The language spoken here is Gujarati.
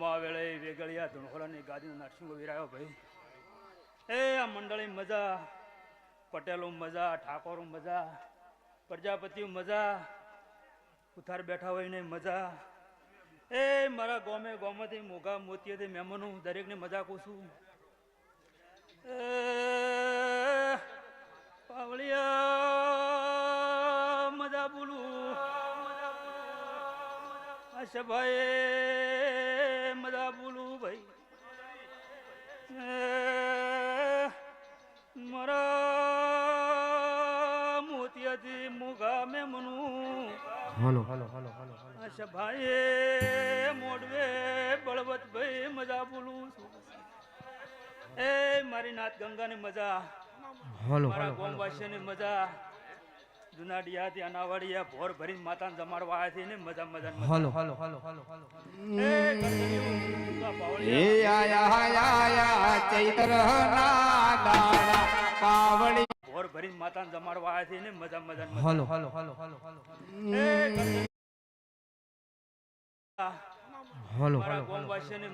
માવેળે વેગળિયા ધુણખોલાની ગાદીનો નરસિંહ વિરાયો ભાઈ. એ આ મંડળી મજા, પટેલો મજા, ઠાકોરો મજા, પ્રજાપતિઓ મજા, ઉથાર બેઠા હોય ને મજા. એ મારા ગોમે ગોમાંથી મોગા મોતીએથી મહેમાનો દરેકને મજા કહું છું. પાવળિયા મજા બોલું, આશાભાઈ મજા બોલું ભાઈ. મારા મોતિયાથી મોગા મહેમાનું હાલો હાલો હાલો હાલો આશાભાઈ મોડવે બળવતભાઈ મજા બોલું છું. એ મારી નાથ ગંગાની મજા, હાલો મારા ગોમવાસીની મજા, જુનાડિયાથી અનાવાડિયા ભોર ભરીને માતાને જમાડવા આવ્યા છે ને મજા મજા હાલો હાલો હાલો હાલો હાલો એ ગણપતિઓ, એ આયા આયા ચૈત્ર ના દાડા પાવડી ભોર ભરીને માતાને જમાડવા આવ્યા છે ને મજા મજા હાલો હાલો હાલો હાલો હાલો એ ગણપતિ, હાલો મારા હાલો ગોમવાસીની